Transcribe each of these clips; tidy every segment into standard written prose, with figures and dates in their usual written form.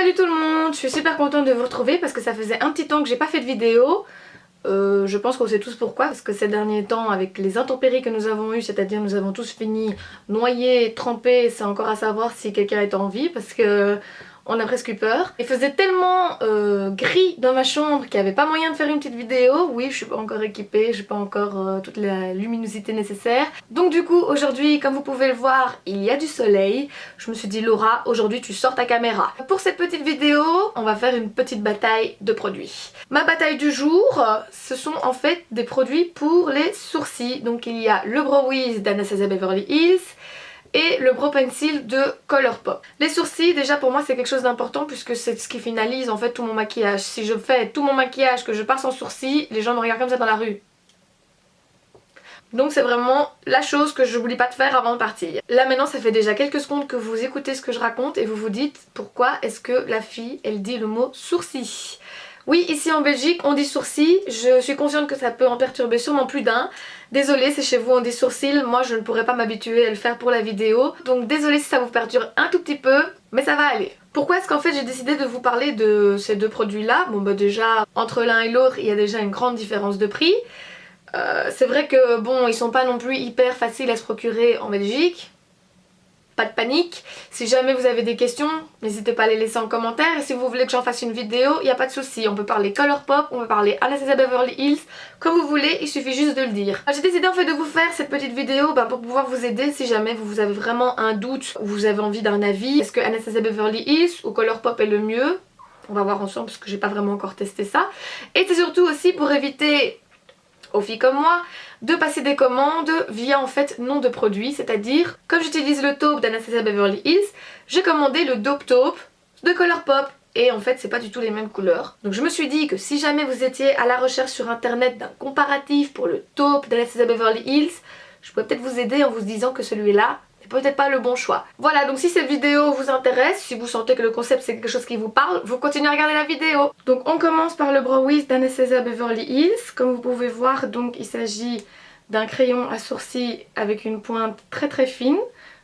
Salut tout le monde, je suis super contente de vous retrouver parce que ça faisait un petit temps que j'ai pas fait de vidéo. Je pense qu'on sait tous pourquoi, parce que ces derniers temps avec les intempéries que nous avons eues, c'est-à-dire nous avons tous fini noyés, trempés, c'est encore à savoir si quelqu'un est en vie parce que on a presque eu peur. Il faisait tellement gris dans ma chambre qu'il n'y avait pas moyen de faire une petite vidéo. Oui, je suis pas encore équipée, j'ai pas encore toute la luminosité nécessaire. Donc du coup aujourd'hui, comme vous pouvez le voir, il y a du soleil. Je me suis dit Laura, aujourd'hui tu sors ta caméra. Pour cette petite vidéo, on va faire une petite bataille de produits. Ma bataille du jour, ce sont en fait des produits pour les sourcils. Donc il y a le Brow Wiz d'Anastasia Beverly Hills et le Brow Pencil de Colourpop. Les sourcils, déjà pour moi c'est quelque chose d'important puisque c'est ce qui finalise en fait tout mon maquillage. Si je fais tout mon maquillage, que je pars sans sourcils, les gens me regardent comme ça dans la rue. Donc c'est vraiment la chose que je n'oublie pas de faire avant de partir. Là maintenant ça fait déjà quelques secondes que vous écoutez ce que je raconte et vous vous dites pourquoi est-ce que la fille elle dit le mot sourcils. Oui, ici en Belgique on dit sourcils, je suis consciente que ça peut en perturber sûrement plus d'un. Désolée si chez vous on dit sourcils, moi je ne pourrais pas m'habituer à le faire pour la vidéo. Donc désolée si ça vous perturbe un tout petit peu, mais ça va aller. Pourquoi est-ce qu'en fait j'ai décidé de vous parler de ces deux produits là? Bon bah déjà, entre l'un et l'autre il y a déjà une grande différence de prix. C'est vrai que bon, ils sont pas non plus hyper faciles à se procurer en Belgique. Pas de panique, si jamais vous avez des questions, n'hésitez pas à les laisser en commentaire. Et si vous voulez que j'en fasse une vidéo, il n'y a pas de souci. On peut parler Colourpop, on peut parler Anastasia Beverly Hills, comme vous voulez, il suffit juste de le dire. J'ai décidé en fait de vous faire cette petite vidéo pour pouvoir vous aider si jamais vous avez vraiment un doute ou vous avez envie d'un avis. Est-ce que Anastasia Beverly Hills ou Colourpop est le mieux? On va voir ensemble parce que j'ai pas vraiment encore testé ça. Et c'est surtout aussi pour éviter aux filles comme moi de passer des commandes via en fait nom de produit, c'est-à-dire comme j'utilise le taupe d'Anastasia Beverly Hills, j'ai commandé le Dope Taupe de Colourpop et en fait c'est pas du tout les mêmes couleurs. Donc je me suis dit que si jamais vous étiez à la recherche sur internet d'un comparatif pour le taupe d'Anastasia Beverly Hills, je pourrais peut-être vous aider en vous disant que celui-là peut-être pas le bon choix. Voilà, donc si cette vidéo vous intéresse, si vous sentez que le concept c'est quelque chose qui vous parle, vous continuez à regarder la vidéo. Donc on commence par le Brow Wiz d'Anastasia Beverly Hills. Comme vous pouvez voir, donc il s'agit d'un crayon à sourcils avec une pointe très très fine.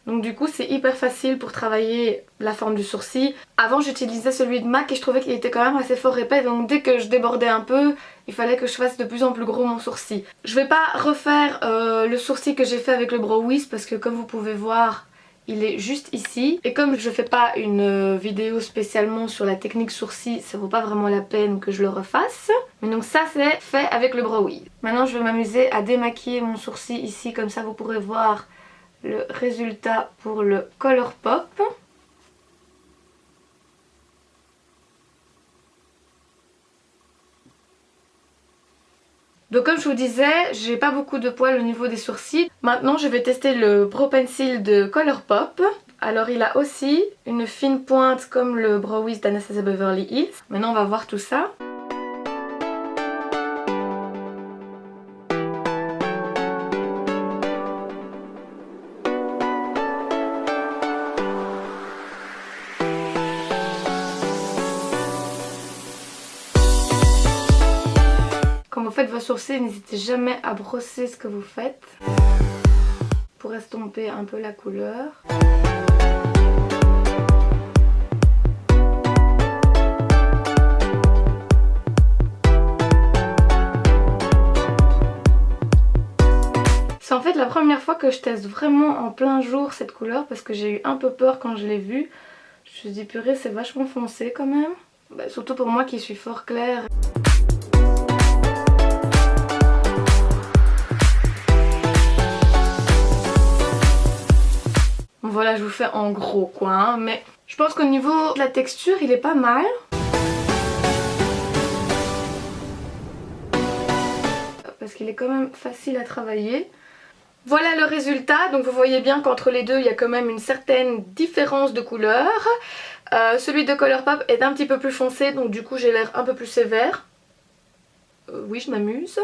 Donc du coup c'est hyper facile pour travailler la forme du sourcil. Avant j'utilisais celui de MAC et je trouvais qu'il était quand même assez fort épais, donc dès que je débordais un peu, il fallait que je fasse de plus en plus gros mon sourcil. Je vais pas refaire le sourcil que j'ai fait avec le Brow Wiz parce que comme vous pouvez voir, il est juste ici. Et comme je fais pas une vidéo spécialement sur la technique sourcil, ça vaut pas vraiment la peine que je le refasse. Mais donc ça c'est fait avec le Brow Wiz. Maintenant je vais m'amuser à démaquiller mon sourcil ici, comme ça vous pourrez voir le résultat pour le Colourpop. Donc comme je vous disais, j'ai pas beaucoup de poils au niveau des sourcils. Maintenant je vais tester le Brow Pencil de Colourpop. Alors il a aussi une fine pointe comme le Brow Wiz d'Anastasia Beverly Hills. Maintenant on va voir tout ça. Quand vous faites vos sourcils, n'hésitez jamais à brosser ce que vous faites pour estomper un peu la couleur. C'est en fait la première fois que je teste vraiment en plein jour cette couleur parce que j'ai eu un peu peur quand je l'ai vue. Je me suis dit purée, c'est vachement foncé quand même. Surtout pour moi qui suis fort claire. Voilà, je vous fais en gros quoi, hein, mais je pense qu'au niveau de la texture, il est pas mal. Parce qu'il est quand même facile à travailler. Voilà le résultat, donc vous voyez bien qu'entre les deux, il y a quand même une certaine différence de couleur. Celui de Colourpop est un petit peu plus foncé, donc du coup j'ai l'air un peu plus sévère. Oui, je m'amuse.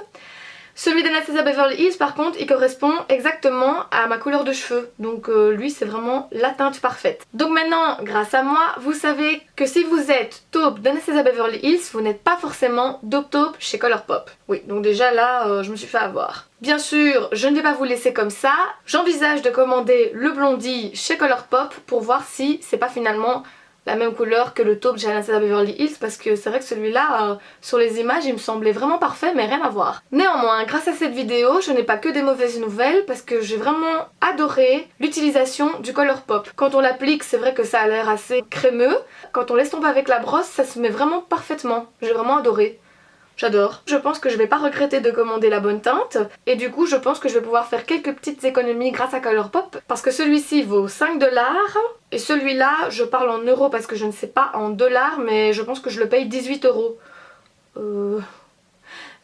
Celui d'Anastasia Beverly Hills par contre il correspond exactement à ma couleur de cheveux, donc lui c'est vraiment la teinte parfaite. Donc maintenant grâce à moi vous savez que si vous êtes taupe d'Anastasia Beverly Hills vous n'êtes pas forcément dope taupe chez Colourpop. Oui, donc déjà là je me suis fait avoir. Bien sûr je ne vais pas vous laisser comme ça, j'envisage de commander le blondie chez Colourpop pour voir si c'est pas finalement la même couleur que le taupe de Anastasia Beverly Hills, parce que c'est vrai que celui-là, sur les images, il me semblait vraiment parfait, mais rien à voir. Néanmoins, grâce à cette vidéo, je n'ai pas que des mauvaises nouvelles, parce que j'ai vraiment adoré l'utilisation du Colourpop. Quand on l'applique, c'est vrai que ça a l'air assez crémeux. Quand on l'estompe avec la brosse, ça se met vraiment parfaitement. J'ai vraiment adoré. J'adore. Je pense que je vais pas regretter de commander la bonne teinte et du coup je pense que je vais pouvoir faire quelques petites économies grâce à Colourpop parce que celui-ci vaut 5 $ et celui-là, je parle en euros parce que je ne sais pas en dollars, mais je pense que je le paye 18 €.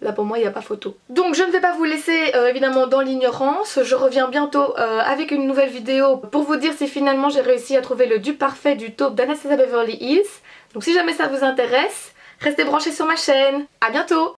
Là pour moi il n'y a pas photo. Donc je ne vais pas vous laisser évidemment dans l'ignorance. Je reviens bientôt avec une nouvelle vidéo pour vous dire si finalement j'ai réussi à trouver le dupe parfait du taupe d'Anastasia Beverly Hills. Donc si jamais ça vous intéresse, restez branchés sur ma chaîne. À bientôt!